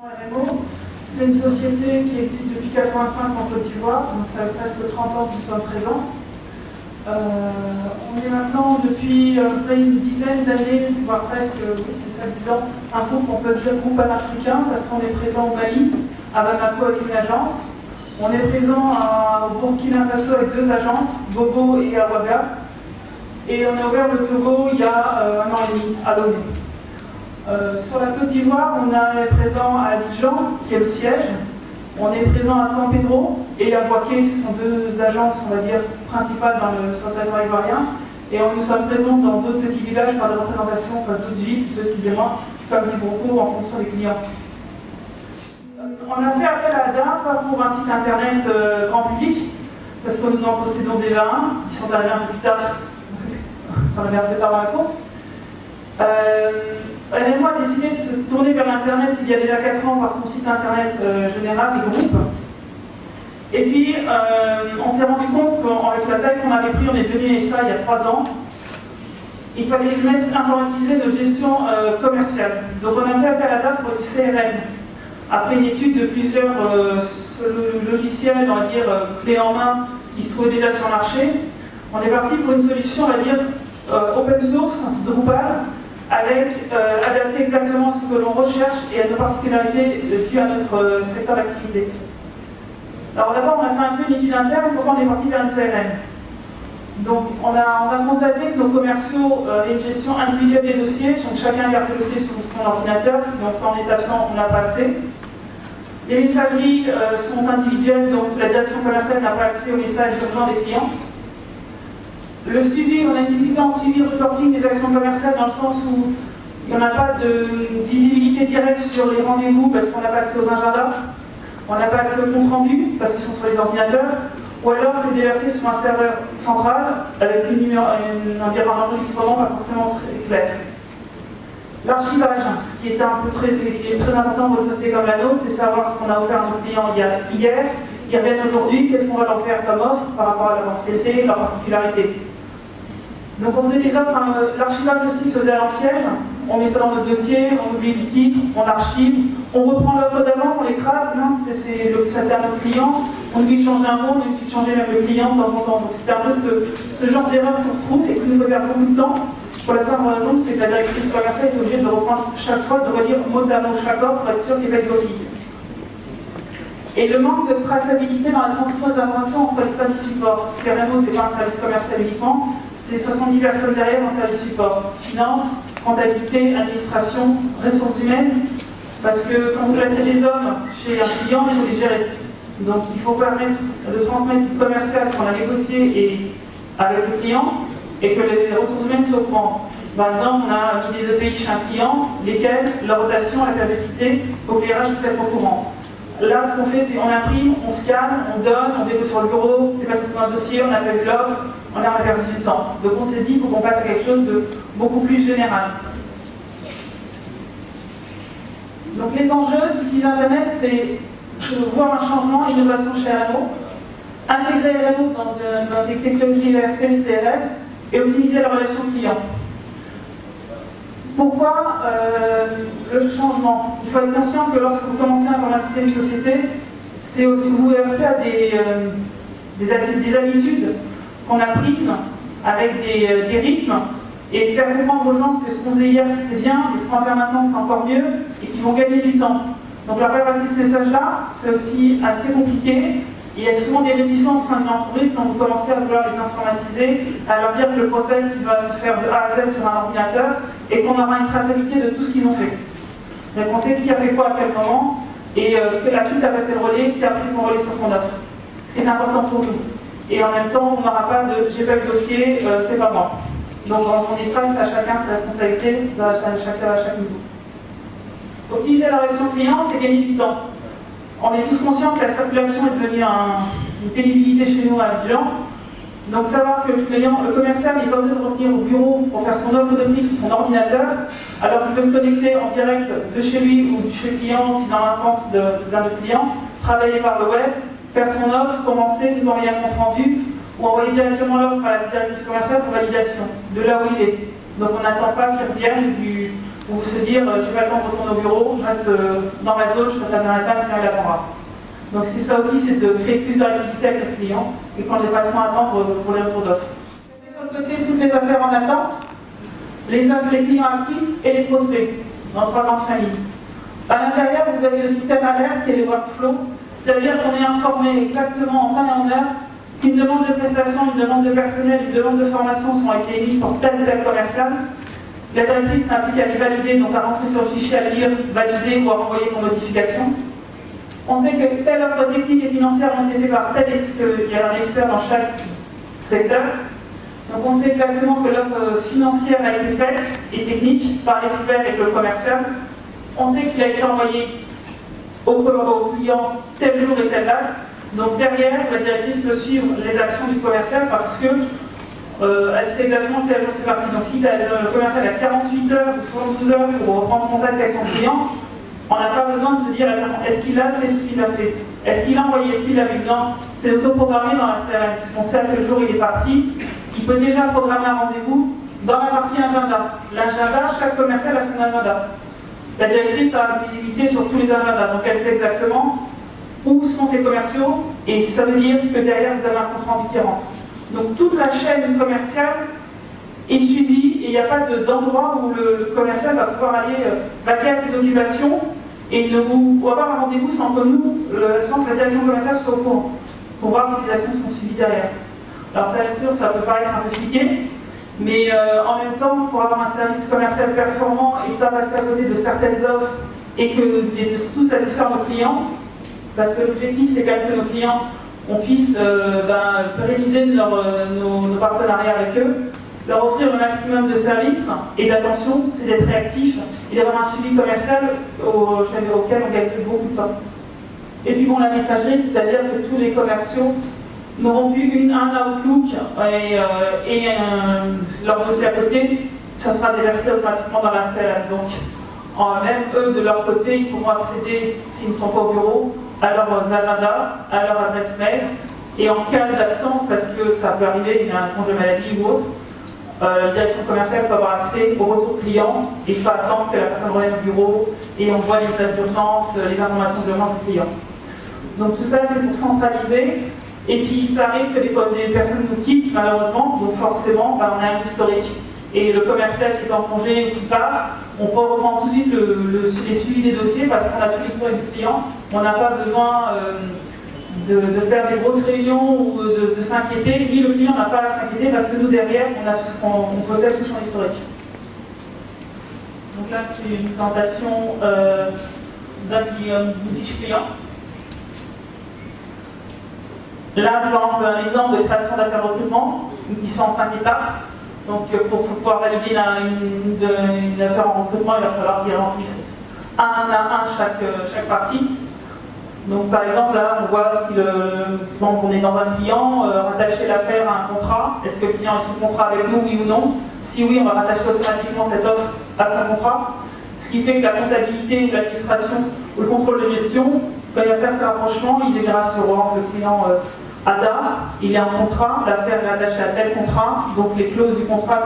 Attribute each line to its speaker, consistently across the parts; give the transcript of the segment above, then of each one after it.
Speaker 1: RMO, c'est une société qui existe depuis 1985 en Côte d'Ivoire, donc ça fait presque 30 ans que nous sommes présents. On est maintenant depuis une dizaine d'années, voire presque, oui c'est ça, 10 ans, un groupe, on peut dire groupe panafricain, parce qu'on est présent au Mali, à Bamako avec une agence. On est présent au Burkina Faso avec 2 agences, Bobo et Awaga. Et on a ouvert le Togo il y a 1 an et demi, à Lomé. Sur la Côte d'Ivoire, on est présent à Abidjan, qui est le siège. On est présent à San Pedro et à Boaké, qui sont 2 agences, on va dire, principales sur le territoire ivoirien. Et nous sommes présents dans d'autres petits villages par des représentations, comme d'autres villes, plutôt excusez-moi, comme Diboko, en fonction des clients. On a fait appel à ADA, pas pour un site internet grand public, parce que nous en possédons déjà un. Ils sont arrivés un peu plus tard, ça revient un peu tard dans la course. RMO a décidé de se tourner vers l'internet il y a déjà 4 ans par son site internet général du groupe. Et puis on s'est rendu compte qu'avec la taille qu'on avait pris, on est devenu ça il y a 3 ans, il fallait informatiser notre gestion commerciale. Donc on a fait appel à ADA pour du CRM. Après une étude de plusieurs logiciels, on va dire clés en main, qui se trouvaient déjà sur le marché, on est parti pour une solution, on va dire, open source, Drupal, avec adapté exactement ce que l'on recherche et à nos particularités dues à notre secteur d'activité. Alors d'abord, on a fait un peu une étude interne, pourquoi on est parti vers une CRM. Donc on a constaté que nos commerciaux avaient une gestion individuelle des dossiers, donc chacun garde le dossier sur son ordinateur, donc quand on est absent, on n'a pas accès. Les messageries sont individuelles, donc la direction commerciale n'a pas accès aux messages urgents des clients. Le suivi, on a une difficulté en suivi de reporting des actions commerciales dans le sens où il n'y en a pas de visibilité directe sur les rendez-vous parce qu'on n'a pas accès aux agendas, on n'a pas accès aux comptes rendus parce qu'ils sont sur les ordinateurs, ou alors c'est déversé sur un serveur central avec un enregistrement pas forcément très clair. L'archivage, ce qui était très important pour une société comme la nôtre, c'est savoir ce qu'on a offert à nos clients hier, ils reviennent aujourd'hui, qu'est-ce qu'on va leur faire comme offre par rapport à leur ancienneté, leur particularité. Donc on faisait des offres, l'archivage aussi se faisait à l'ancienne, on met ça dans notre dossier, on oublie le titre, on archive, on reprend l'offre d'avant, on l'écrase, c'était à notre client, on lui change un mot, on lui changer même le client de temps en temps. Donc c'était un peu ce genre d'erreur qu'on retrouve et qui nous fait perdre beaucoup de temps. Pour la simple raison, c'est que la directrice commerciale est obligée de reprendre chaque fois, de relire mot à mot chaque offre pour être sûr qu'il n'y ait pas de coquille. Et le manque de traçabilité dans la transmission des informations entre les services support. Parce que RMO, ce n'est pas un service commercial uniquement, c'est 70 personnes derrière en service support. Finance, comptabilité, administration, ressources humaines. Parce que quand vous placez des hommes chez un client, il faut les gérer. Donc il faut permettre de transmettre du commercial ce qu'on a négocié avec le client et que les ressources humaines soient au courant. Par exemple, on a mis des EPI chez un client, lesquels, leur rotation, la capacité, pour que les RH puissent être au courant. Là, ce qu'on fait, c'est qu'on imprime, on scanne, on donne, on dépose sur le bureau, c'est passé sur un dossier, on appelle l'offre, on a perdu du temps. Donc on s'est dit qu'il faut qu'on passe à quelque chose de beaucoup plus général. Donc les enjeux d'utiliser Internet, c'est voir un changement, innovation chez RMO, intégrer RMO dans des technologies ERP, CRM, et optimiser la relation client. Pourquoi le changement? Il faut être conscient que lorsque vous commencez à informatiser une société, c'est aussi vous vous heurtez à des habitudes qu'on a prises avec des rythmes et faire comprendre aux gens que ce qu'on faisait hier c'était bien et ce qu'on va faire maintenant c'est encore mieux et qu'ils vont gagner du temps. Donc leur faire passer ce message-là, c'est aussi assez compliqué. Il y a souvent des réticences dans une entreprise quand vous commencez à vouloir les informatiser, à leur dire que le process il va se faire de A à Z sur un ordinateur et qu'on aura une traçabilité de tout ce qu'ils ont fait. Donc on sait qui a fait quoi à quel moment et à qui tu as passé le relais, qui a pris ton relais sur ton offre. Ce qui est important pour nous. Et en même temps, on n'aura pas de j'ai pas le dossier, c'est pas moi. Donc on est face à chacun ses responsabilités à chaque niveau. Utiliser la relation client, c'est gagner du temps. On est tous conscients que la circulation est devenue une pénibilité chez nous à Abidjan. Donc savoir que le commercial n'est pas obligé de revenir au bureau pour faire son offre de prix sur son ordinateur, alors qu'il peut se connecter en direct de chez lui ou de chez le client, si dans l'attente d'un autre client, travailler par le web, faire son offre, commencer, nous envoyer un compte rendu, ou envoyer directement l'offre à la directrice commerciale pour validation, de là où il est. Donc on n'attend pas qu'il revienne ou se dire j'ai pas le temps de retourner au bureau, je reste dans ma zone, je passe à la table, je l'attendra. Donc c'est ça aussi, c'est de créer plusieurs activités avec le client et qu'on ne les fasse pas attendre pour les retours d'offres. Sur le côté, toutes les affaires en attente, les clients actifs et les prospects, dans 3 grandes familles. À l'intérieur, vous avez le système alerte qui est les workflows, c'est-à-dire qu'on est informé exactement en temps et en heure qu'une demande de prestation, une demande de personnel, une demande de formation sont été émises pour tel ou tel commercial. La directrice n'a plus qu'à les valider, donc à rentrer sur le fichier, à lire, valider ou à renvoyer pour modification. On sait que telle offre technique et financière ont été faite par tel expert, il y a un expert dans chaque secteur. Donc on sait exactement que l'offre financière a été faite et technique par l'expert et le commercial. On sait qu'il a été envoyé au client tel jour et telle date. Donc derrière, la directrice peut suivre les actions du commercial parce que elle sait exactement quel jour c'est parti. Donc si le commercial a 48 heures ou 72 heures pour reprendre contact avec son client, on n'a pas besoin de se dire est-ce qu'il a fait ce qu'il a fait, est-ce qu'il a envoyé ce qu'il a vu. Non, c'est autoprogrammé dans la CRM, puisqu'on sait à quel jour il est parti. Il peut déjà programmer un rendez-vous dans la partie agenda. L'agenda, chaque commercial a son agenda. La directrice a la visibilité sur tous les agendas, donc elle sait exactement où sont ses commerciaux, et ça veut dire que derrière vous avez un compte rendu qui rentre. Donc toute la chaîne commerciale est suivie et il n'y a pas d'endroit où le commercial va pouvoir aller vaquer à ses occupations et ou avoir un rendez-vous sans que nous, sans que la direction commerciale soit au courant, pour voir si les actions sont suivies derrière. Alors ça, bien sûr, ça peut paraître un peu fliqué, mais en même temps, pour avoir un service commercial performant et pas passer à côté de certaines offres et de surtout satisfaire nos clients, parce que l'objectif c'est quand même que nos clients on puisse pérenniser nos partenariats avec eux, leur offrir le maximum de services et d'attention, c'est d'être réactif et d'avoir un suivi commercial auquel on gagne beaucoup de temps. Et puis bon, la messagerie, c'est-à-dire que tous les commerciaux n'auront plus un Outlook et leur dossier à côté, ça sera déversé automatiquement dans la CRM. Donc, même eux, de leur côté, ils pourront accéder, s'ils ne sont pas au bureau, à leurs agendas, à leur adresse mail. Et en cas d'absence, parce que ça peut arriver, il y a un congé maladie ou autre, la direction commerciale peut avoir accès au retour client et pas attendre que la personne revienne au bureau et on voit les messages d'urgence, les informations d'urgence du client. Donc tout ça, c'est pour centraliser. Et puis ça arrive que des personnes nous quittent malheureusement, donc forcément on a un historique. Et le commercial qui est en congé ou qui part, on peut reprendre tout de suite les suivis des dossiers parce qu'on a tout l'historique du client. On n'a pas besoin de faire des grosses réunions ou de s'inquiéter. Lui, le client n'a pas à s'inquiéter parce que nous derrière, on possède tout son historique. Donc là, c'est une présentation d'une fiche client. Là, c'est un exemple de création d'affaires recrutement, qui sont en 5 étapes. Donc, pour pouvoir valider une affaire en recrutement, il va falloir qu'il remplisse un à un chaque partie. Donc, par exemple, là, on voit si on est dans un client, rattacher l'affaire à un contrat. Est-ce que le client est sous contrat avec nous, oui ou non? Si oui, on va rattacher automatiquement cette offre à son contrat. Ce qui fait que la comptabilité ou l'administration ou le contrôle de gestion, quand il va faire ce rapprochement, il est déjà sur le client ADA, il est en contrat, l'affaire est attachée à tel contrat, donc les clauses du contrat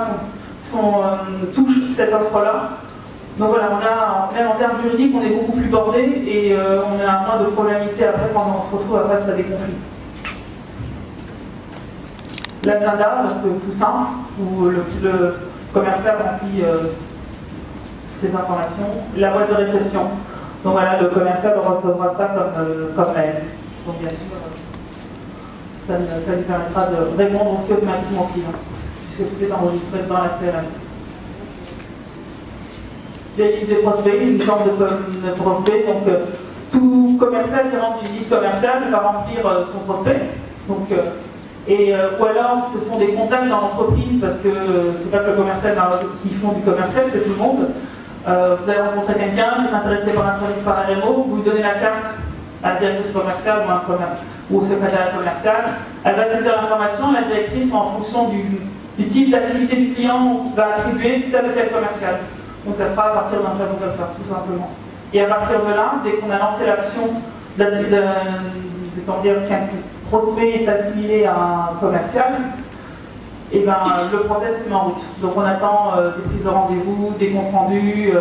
Speaker 1: touchent cette offre-là. Donc voilà, même en termes juridiques, on est beaucoup plus bordé et on a moins de probabilité après quand on se retrouve face à des conflits. L'agenda, donc tout simple, où le commercial remplit ces informations. La boîte de réception, donc voilà, le commercial recevra ça comme mail. Donc bien sûr, ça lui permettra de répondre aussi automatiquement au client, puisque tout est enregistré dans la CRM. Les listes de prospects, une sorte de prospect, donc tout commercial qui rentre une liste commerciale va remplir son prospect. Donc, ou alors ce sont des contacts dans l'entreprise, parce que c'est pas que le commercial qui font du commercial, c'est tout le monde. Vous allez rencontrer quelqu'un qui est intéressé par un service par RMO, vous lui donnez la carte à la directrice commerciale ou au secrétaire commercial. Elle va saisir l'information, la directrice, en fonction du type d'activité du client, va attribuer tel ou tel commercial. Donc ça sera à partir d'un tableau comme ça, tout simplement. Et à partir de là, dès qu'on a lancé l'action qu'un prospect est assimilé à un commercial, et ben, le process se met en route. Donc on attend des prises de rendez-vous, des comptes rendus,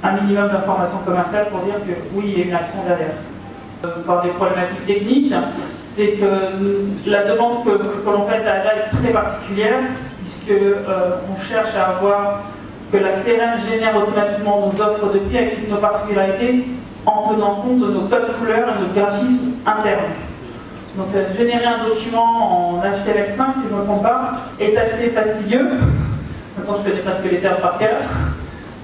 Speaker 1: un minimum d'informations commerciales pour dire que oui, il y a une action derrière. Par des problématiques techniques, c'est que la demande que l'on fait à ADA est très particulière, puisque on cherche à avoir que la CRM génère automatiquement nos offres de prix avec toutes nos particularités en tenant compte de nos codes couleurs et nos graphismes internes. Donc générer un document en HTML5, si je ne me trompe pas, est assez fastidieux. Maintenant je connais presque les termes par cœur.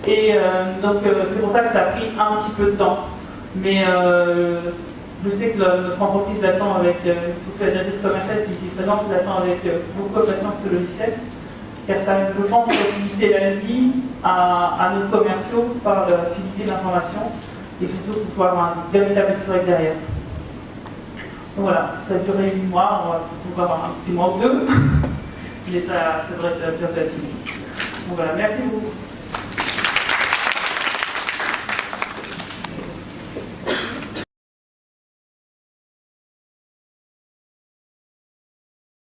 Speaker 1: Et donc c'est pour ça que ça a pris un petit peu de temps. Mais je sais que notre entreprise l'attend avec, surtout la directrice commerciale qui est ici présente, l'attend avec beaucoup de patience ce logiciel. Car ça, je pense, faciliter la vie à nos commerciaux par la fluidité de l'information et surtout pour pouvoir avoir un véritable historique derrière. Donc voilà, ça a duré 8 mois, on va pouvoir avoir un petit mois ou deux, mais ça devrait être bientôt fini. Donc voilà, merci beaucoup.